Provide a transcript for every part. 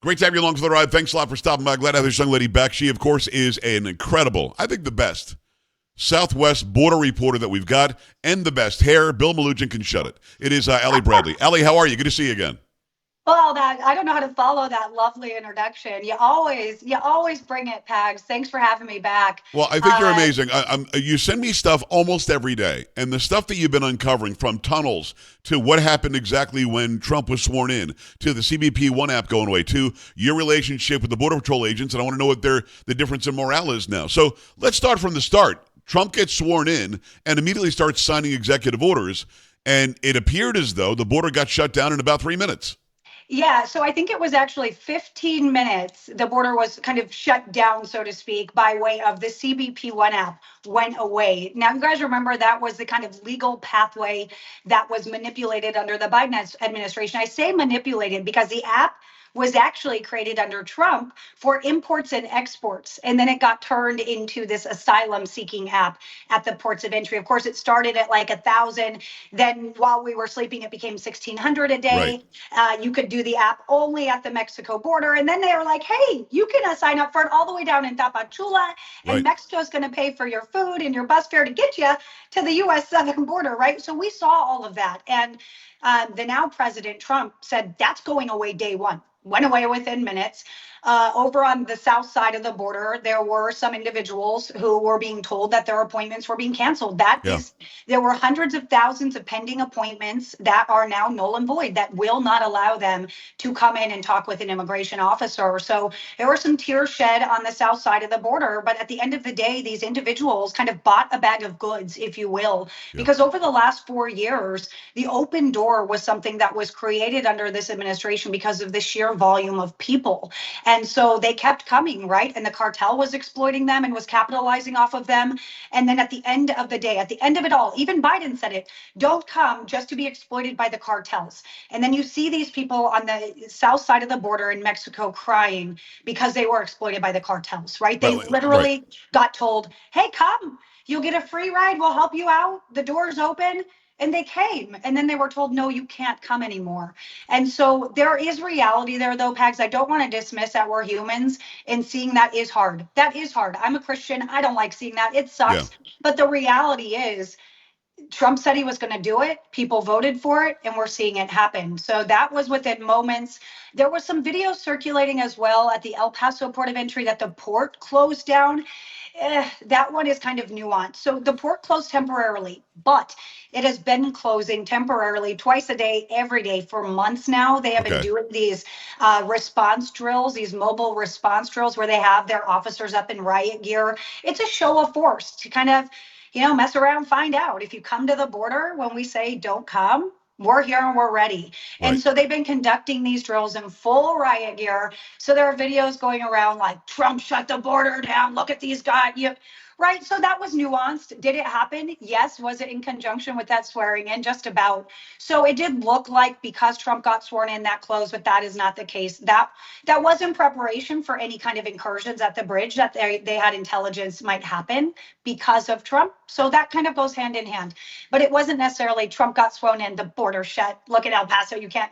Great to have you along for the ride. Thanks a lot for stopping by. Glad to have this young lady back. She, of course, is an incredible, I think the best, Southwest border reporter that we've got, and the best hair. Bill Malugin can shut it. It is Allie Bradley. Allie, how are you? Good to see you again. Well, that I don't know how to follow that lovely introduction. You always bring it, Pags. Thanks for having me back. Well, I think you're Uh, amazing. You send me stuff almost every day, and the stuff that you've been uncovering, from tunnels to what happened exactly when Trump was sworn in, to the CBP One app going away, to your relationship with the Border Patrol agents, and I want to know what the difference in morale is now. So let's start from the start. Trump gets sworn in and immediately starts signing executive orders, and it appeared as though the border got shut down in about 3 minutes. Yeah, so I think it was actually 15 minutes. The border was kind of shut down, so to speak, by way of the CBP One app went away. Now, you guys remember that was the kind of legal pathway that was manipulated under the Biden administration. I say manipulated because the app was actually created under Trump for imports and exports. And then it got turned into this asylum seeking app at the ports of entry. Of course, it started at like 1,000. Then while we were sleeping, it became 1,600 a Right, day. You could do the app only at the Mexico border. And then they were like, hey, you can sign up for it all the way down in Tapachula. And right. Mexico's going to pay for your food and your bus fare to get you to the U.S. southern border, right? So we saw all of that. And the now President Trump said that's going away day one. Went away within minutes. Over on the south side of the border, there were some individuals who were being told that their appointments were being canceled. Yeah, There were hundreds of thousands of pending appointments that are now null and void, that will not allow them to come in and talk with an immigration officer. So there were some tears shed on the south side of the border. But at the end of the day, these individuals kind of bought a bag of goods, if you will, yeah. because over the last 4 years, the open door was something that was created under this administration because of the sheer volume of people. And so they kept coming, right? And the cartel was exploiting them and was capitalizing off of them. And then at the end of the day, at the end of it all, even Biden said it, don't come just to be exploited by the cartels. And then you see these people on the south side of the border in Mexico crying because they were exploited by the cartels, right? They Right. literally got told, hey, come, you'll get a free ride. We'll help you out. The door's open. And they came, and then they were told, no, you can't come anymore. And so there is reality there, though, Pags. I don't want to dismiss that we're humans, and seeing that is hard. That is hard. I'm a Christian. I don't like seeing that. It Yeah. sucks. But the reality is, Trump said he was going to do it. People voted for it, and we're seeing it happen. So that was within moments. There was some video circulating as well at the El Paso port of entry that the port closed down. That one is kind of nuanced. So the port closed temporarily, but it has been closing temporarily twice a day, every day for months now. They have been Okay. doing these response drills, these mobile response drills where they have their officers up in riot gear. It's a show of force to kind of, mess around, find out. If you come to the border when we say don't come, we're here and we're ready. And Right. so they've been conducting these drills in full riot gear. So there are videos going around like Trump shut the border down. Look at these guys. Right. So that was nuanced. Did it happen? Yes. Was it in conjunction with that swearing in? Just about. So it did look like because Trump got sworn in that closed, but that is not the case. That was in preparation for any kind of incursions at the bridge that they had intelligence might happen because of Trump. So that kind of goes hand in hand. But it wasn't necessarily Trump got sworn in, the border shut. Look at El Paso. You can't.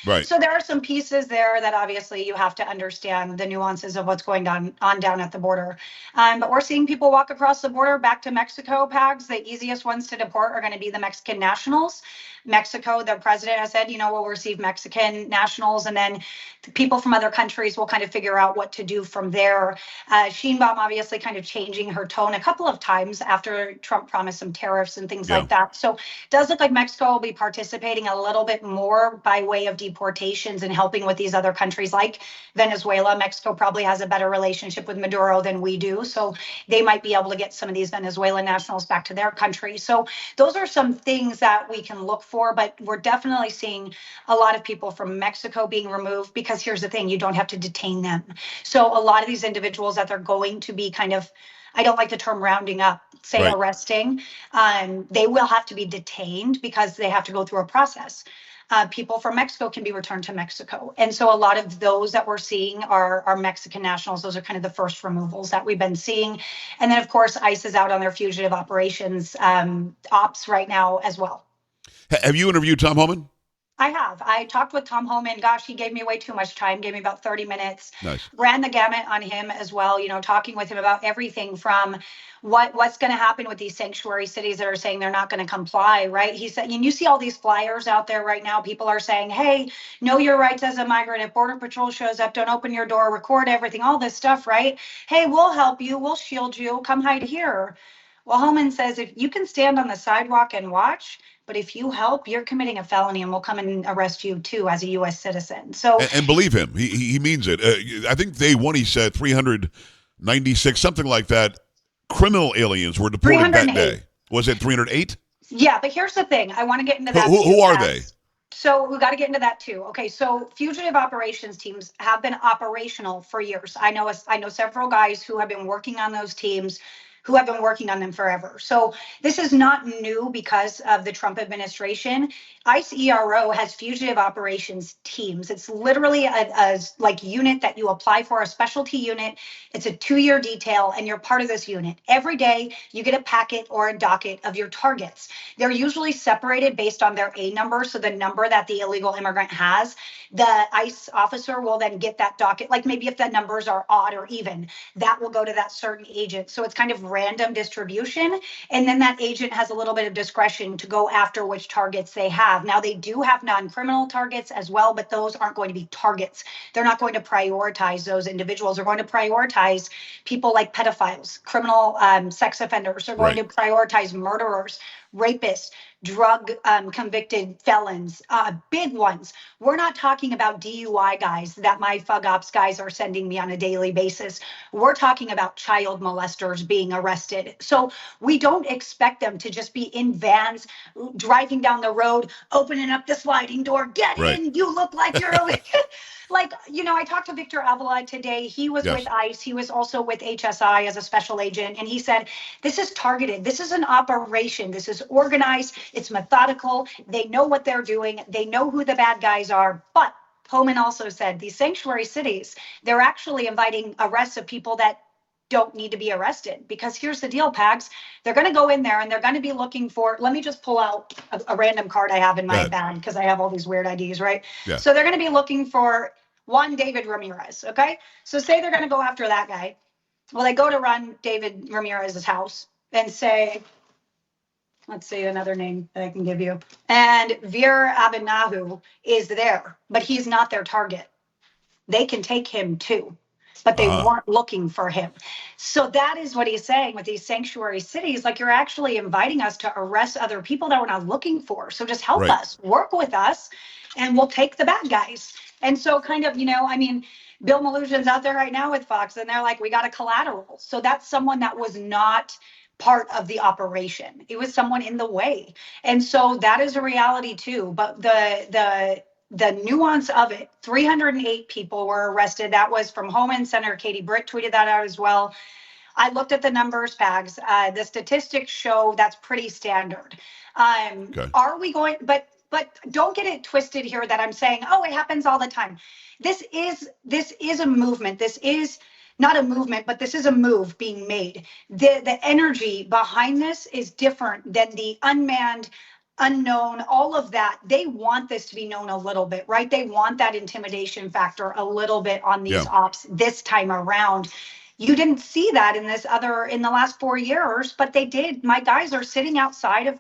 Right. So there are some pieces there that obviously you have to understand the nuances of what's going on down at the border. But we're seeing people walk across the border back to Mexico, Pags. The easiest ones to deport are going to be the Mexican nationals. Mexico, the president has said, we'll receive Mexican nationals, and then the people from other countries will kind of figure out what to do from there. Sheinbaum obviously kind of changing her tone a couple of times after Trump promised some tariffs and things Yeah. like that. So it does look like Mexico will be participating a little bit more by way of deportations and helping with these other countries like Venezuela. Mexico probably has a better relationship with Maduro than we do. So they might be able to get some of these Venezuelan nationals back to their country. So those are some things that we can look for, but we're definitely seeing a lot of people from Mexico being removed because here's the thing, you don't have to detain them. So a lot of these individuals that they're going to be kind of, I don't like the term rounding up, say Right. arresting, they will have to be detained because they have to go through a process. People from Mexico can be returned to Mexico. And so a lot of those that we're seeing are Mexican nationals. Those are kind of the first removals that we've been seeing. And then, of course, ICE is out on their fugitive operations ops right now as well. Have you interviewed Tom Homan? I have. I talked with Tom Homan. Gosh, he gave me way too much time, gave me about 30 minutes. Nice. Ran the gamut on him as well, talking with him about everything from what's going to happen with these sanctuary cities that are saying they're not going to comply, right? He said, and you see all these flyers out there right now. People are saying, hey, know your rights as a migrant. If Border Patrol shows up, don't open your door, record everything, all this stuff, right? Hey, we'll help you. We'll shield you. Come hide here. Well, Homan says if you can stand on the sidewalk and watch, but if you help, you're committing a felony and we'll come and arrest you too as a U.S. citizen. So, And believe him, he means it. I think day one he said 396, something like that. Criminal aliens were deported that 308. day. Was it 308? Yeah, but here's the thing. I want to get into that. Who are they? So we got to get into that too. Okay, so fugitive operations teams have been operational for years. I know several guys who have been working on those teams, who have been working on them forever. So this is not new because of the Trump administration. ICE ERO has fugitive operations teams. It's literally a like unit that you apply for, a specialty unit. It's a 2-year detail, and you're part of this unit. Every day you get a packet or a docket of your targets. They're usually separated based on their A number, so the number that the illegal immigrant has, the ICE officer will then get that docket. Like maybe if the numbers are odd or even, that will go to that certain agent. So it's kind of random distribution. And then that agent has a little bit of discretion to go after which targets they have. Now, they do have non-criminal targets as well, but those aren't going to be targets. They're not going to prioritize those individuals. They're going to prioritize people like pedophiles, criminal sex offenders. They're going to prioritize murderers, rapists, drug convicted felons, big ones. We're not talking about DUI guys that my FUG ops guys are sending me on a daily basis. We're talking about child molesters being arrested. So we don't expect them to just be in vans driving down the road, opening up the sliding door, get in, you look like you're a like, I talked to Victor Avila today. He was with ICE. He was also with HSI as a special agent. And he said, this is targeted. This is an operation. This is organized. It's methodical. They know what they're doing. They know who the bad guys are. But Homan also said these sanctuary cities, they're actually inviting arrests of people that don't need to be arrested. Because here's the deal, Pags. They're going to go in there and they're going to be looking for, let me just pull out a random card I have in my bag because I have all these weird IDs, right? Yeah. So they're going to be looking for Juan David Ramirez, okay? So say they're going to go after that guy. Well, they go to run David Ramirez's house and say, let's see another name that I can give you. And Veer Abinahu is there, but he's not their target. They can take him too, but they weren't looking for him. So that is what he's saying with these sanctuary cities. Like, you're actually inviting us to arrest other people that we're not looking for. So just help us, work with us, and we'll take the bad guys. And so kind of, Bill Malusian's out there right now with Fox, and they're like, we got a collateral. So that's someone that was not part of the operation. It was someone in the way. And so that is a reality too. But the nuance of it, 308 people were arrested. That was from Homan. Senator Katie Britt tweeted that out as well. I looked at the numbers, Pags. The statistics show that's pretty standard. Are we going, but don't get it twisted here that I'm saying, oh, it happens all the time. This is a movement. This is not a movement, but this is a move being made. The energy behind this is different than the unmanned, unknown, all of that. They want this to be known a little bit, right? They want that intimidation factor a little bit on these ops this time around. You didn't see that in the last 4 years, but they did. My guys are sitting outside of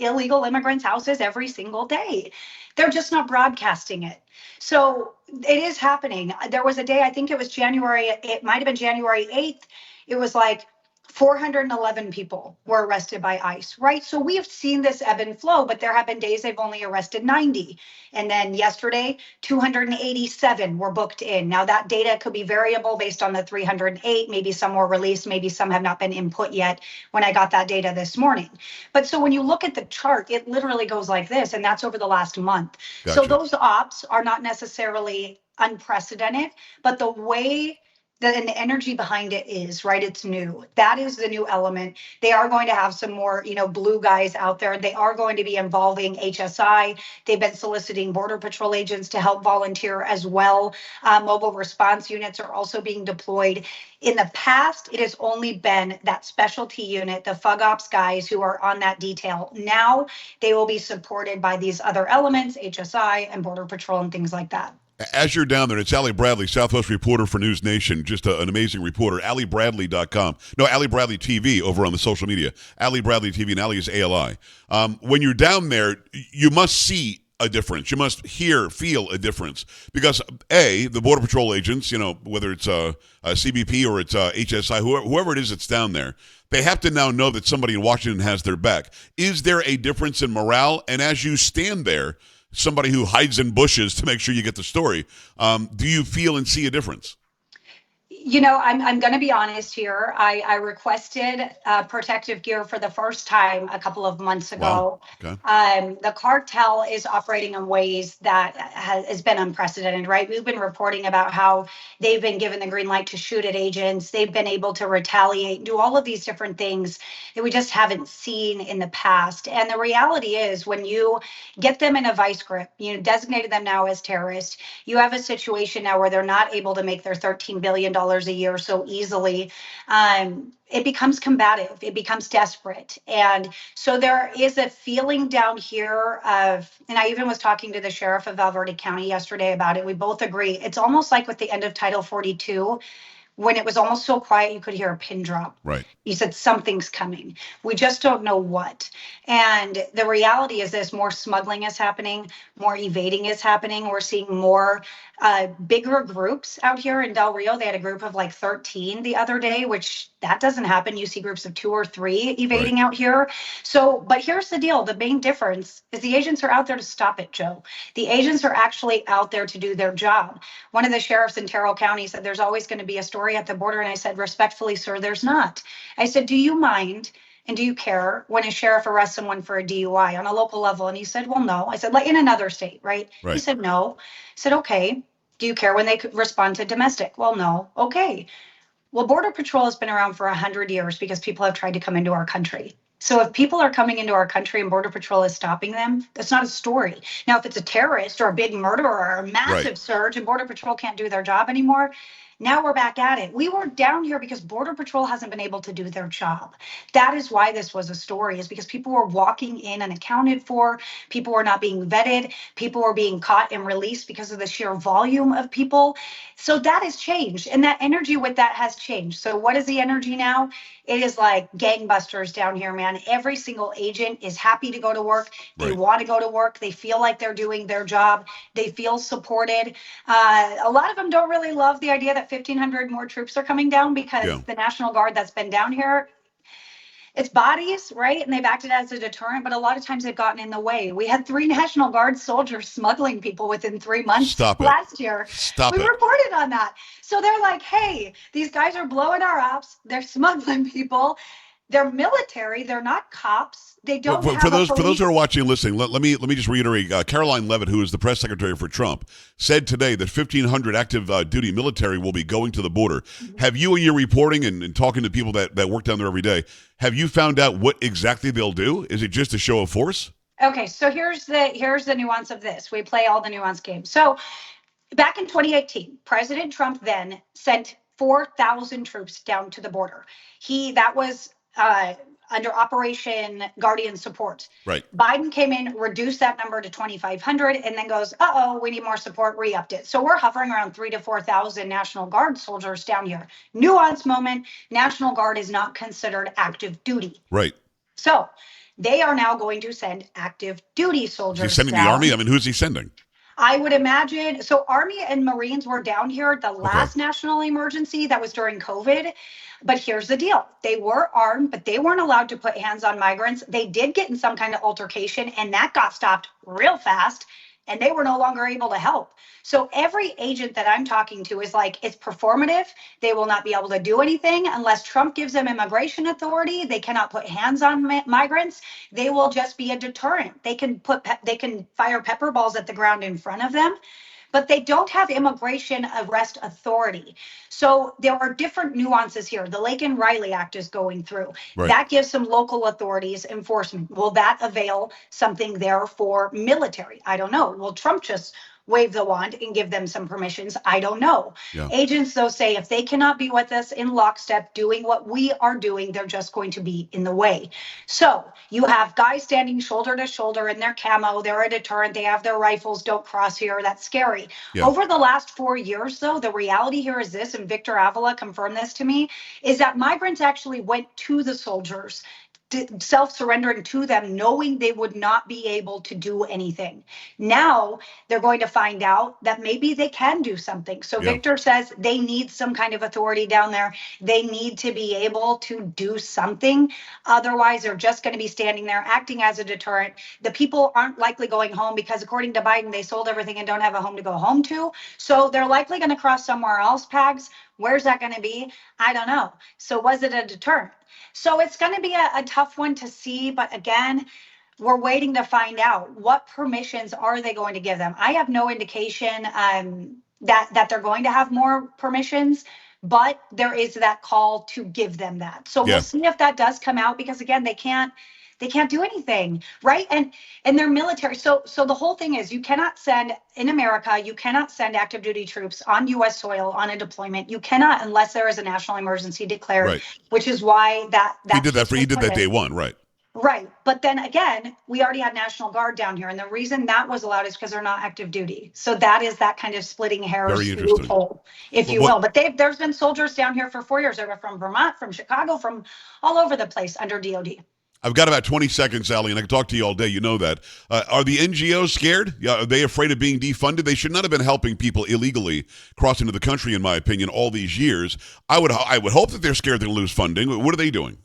illegal immigrants' houses every single day. They're just not broadcasting it. So it is happening. There was a day, I think it was it might have been January 8th. It was like 411 people were arrested by ICE, right? So we have seen this ebb and flow, but there have been days they've only arrested 90. And then yesterday, 287 were booked in. Now that data could be variable based on the 308. Maybe some were released, maybe some have not been input yet when I got that data this morning. But so when you look at the chart, it literally goes like this, and that's over the last month. Gotcha. So those ops are not necessarily unprecedented, but the way and the energy behind it is right. It's new. That is the new element. They are going to have some more, blue guys out there. They are going to be involving HSI. They've been soliciting Border Patrol agents to help volunteer as well. Mobile response units are also being deployed. In the past, it has only been that specialty unit, the FUG ops guys who are on that detail. Now they will be supported by these other elements, HSI and Border Patrol and things like that. As you're down there, it's Allie Bradley, Southwest reporter for News Nation, just an amazing reporter. AllieBradley.com. No, Allie Bradley TV over on the social media. Allie Bradley TV, and Allie is ALI. When you're down there, you must see a difference. You must feel a difference. Because, A, the Border Patrol agents, whether it's a CBP or it's HSI, whoever it is that's down there, they have to now know that somebody in Washington has their back. Is there a difference in morale? And as you stand there, somebody who hides in bushes to make sure you get the story, do you feel and see a difference? I'm going to be honest here. I requested protective gear for the first time a couple of months ago. Wow. Okay. The cartel is operating in ways that has been unprecedented, right? We've been reporting about how they've been given the green light to shoot at agents. They've been able to retaliate, do all of these different things that we just haven't seen in the past. And the reality is when you get them in a vice grip, designated them now as terrorists, you have a situation now where they're not able to make their $13 billion a year so easily. It becomes combative, it becomes desperate. And so there is a feeling down here of, and I even was talking to the sheriff of Valverde County yesterday about it. We both agree. It's almost like with the end of Title 42, when it was almost so quiet you could hear a pin drop. Right. You said something's coming. We just don't know what. And the reality is this: more smuggling is happening, more evading is happening. We're seeing more bigger groups out here in Del Rio. They had a group of like 13 the other day, which that doesn't happen. You see groups of 2 or 3 evading Right. out here. So, but here's the deal. The main difference is the agents are out there to stop it, Joe. The agents are actually out there to do their job. One of the sheriffs in Terrell County said there's always going to be a story at the border. And I said, respectfully, sir, there's not. I said, do you mind and do you care when a sheriff arrests someone for a DUI on a local level? And he said, well, no. I said, like in another state, right? Right. He said, no. I said, okay. Do you care when they respond to domestic? Well, no. Okay. Well, Border Patrol has been around for 100 years because people have tried to come into our country. So if people are coming into our country and Border Patrol is stopping them, that's not a story. Now, if it's a terrorist or a big murderer or a massive Right. surge and Border Patrol can't do their job anymore, now we're back at it. We were down here because Border Patrol hasn't been able to do their job. That is why this was a story, is because people were walking in unaccounted for. People were not being vetted. People were being caught and released because of the sheer volume of people. So that has changed. And that energy with that has changed. So what is the energy now? It is like gangbusters down here, man. Every single agent is happy to go to work. They Right. want to go to work. They feel like they're doing their job. They feel supported. A lot of them don't really love the idea that 1,500 more troops are coming down because Yeah. the National Guard that's been down here, it's bodies, right? And they've acted as a deterrent, but a lot of times they've gotten in the way. We had 3 National Guard soldiers smuggling people within 3 months Stop it. last year. Stop We it. reported on that. So they're like, hey, these guys are blowing our ops. They're smuggling people. They're military. They're not cops. They don't For have those a police. who are watching and listening, let me just reiterate. Caroline Levitt, who is the press secretary for Trump, said today that 1,500 active duty military will be going to the border. Have you, in your reporting and talking to people that work down there every day, have you found out what exactly they'll do? Is it just a show of force? Okay, so here's the nuance of this. We play all the nuance games. So back in 2018, President Trump then sent 4,000 troops down to the border. That was under Operation Guardian Support. Right. Biden came in, reduced that number to 2,500, and then goes, we need more support, re-upped it. So we're hovering around 3,000 to 4,000 National Guard soldiers down here. Nuance moment, National Guard is not considered active duty. Right. So they are now going to send active duty soldiers. Is he sending down. the army? I mean, who's he sending? I would imagine. So Army and Marines were down here at the last national emergency that was during COVID. But here's the deal. They were armed, but they weren't allowed to put hands on migrants. They did get in some kind of altercation, and that got stopped real fast, and they were no longer able to help. So every agent that I'm talking to is like, it's performative. They will not be able to do anything unless Trump gives them immigration authority. They cannot put hands on migrants. They will just be a deterrent. They can fire pepper balls at the ground in front of them. but they don't have immigration arrest authority. So there are different nuances here. The Lake and Riley Act is going through. Right. That gives some local authorities enforcement. Will that avail something there for military? I don't know. Will Trump just wave the wand and give them some permissions? I don't know. Yeah. Agents, though, say if they cannot be with us in lockstep doing what we are doing, they're just going to be in the way. So you have guys standing shoulder to shoulder in their camo. They're a deterrent. They have their rifles. Don't cross here. That's scary. Yeah. Over the last 4 years, though, the reality here is this, and Victor Avila confirmed this to me, is that migrants actually went to the soldiers, self-surrendering to them, knowing they would not be able to do anything. Now they're going to find out that maybe they can do something. So Yeah. Victor says they need some kind of authority down there. They need to be able to do something. Otherwise, they're just going to be standing there acting as a deterrent. The people aren't likely going home because, according to Biden, they sold everything and don't have a home to go home to. So they're likely going to cross somewhere else, Pags. Where's that going to be? I don't know. So was it a deterrent? So it's going to be a tough one to see. But again, we're waiting to find out what permissions are they going to give them. I have no indication that they're going to have more permissions, but there is that call to give them that. So we'll see if that does come out, because again, they can't do anything, right? And they're military. So the whole thing is, you cannot send, in America, you cannot send active duty troops on U.S. soil on a deployment. You cannot, unless there is a national emergency declared, Right. Which is why that he did that day one, right? Right. But then again, we already had National Guard down here. And the reason that was allowed is because they're not active duty. So that is that kind of splitting hairs loophole, if you will. But there's been soldiers down here for 4 years. They were from Vermont, from Chicago, from all over the place under DOD. I've got about 20 seconds, Allie, and I can talk to you all day. You know that. Are the NGOs scared? Are they afraid of being defunded? They should not have been helping people illegally cross into the country, in my opinion, all these years. I would hope that they're scared they'll lose funding. What are they doing?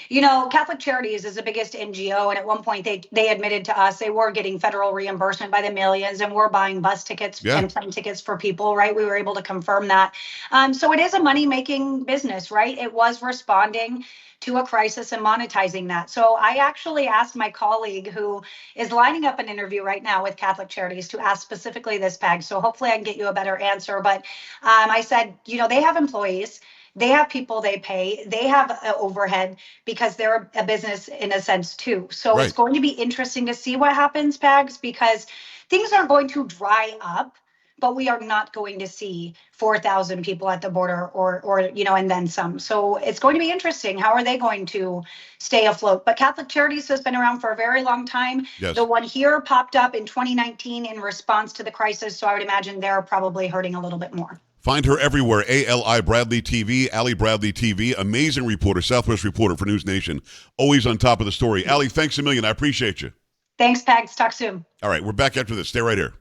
You know, Catholic Charities is the biggest NGO, and at one point they admitted to us they were getting federal reimbursement by the millions, and we're buying bus tickets and plane tickets for people, right? We were able to confirm that. So it is a money-making business, right? It was responding to a crisis and monetizing that. So I actually asked my colleague, who is lining up an interview right now with Catholic Charities, to ask specifically this, Peg. So hopefully I can get you a better answer. But I said, you know, they have employees. They have people they pay. They have overhead because they're a business in a sense too. So It's going to be interesting to see what happens, Pags, because things are going to dry up, but we are not going to see 4,000 people at the border or and then some. So it's going to be interesting. How are they going to stay afloat? But Catholic Charities has been around for a very long time. Yes. The one here popped up in 2019 in response to the crisis. So I would imagine they're probably hurting a little bit more. Find her everywhere. ALI Bradley TV, Allie Bradley TV, amazing reporter, Southwest reporter for News Nation. Always on top of the story. Allie, thanks a million. I appreciate you. Thanks, Pags. Talk soon. All right, we're back after this. Stay right here.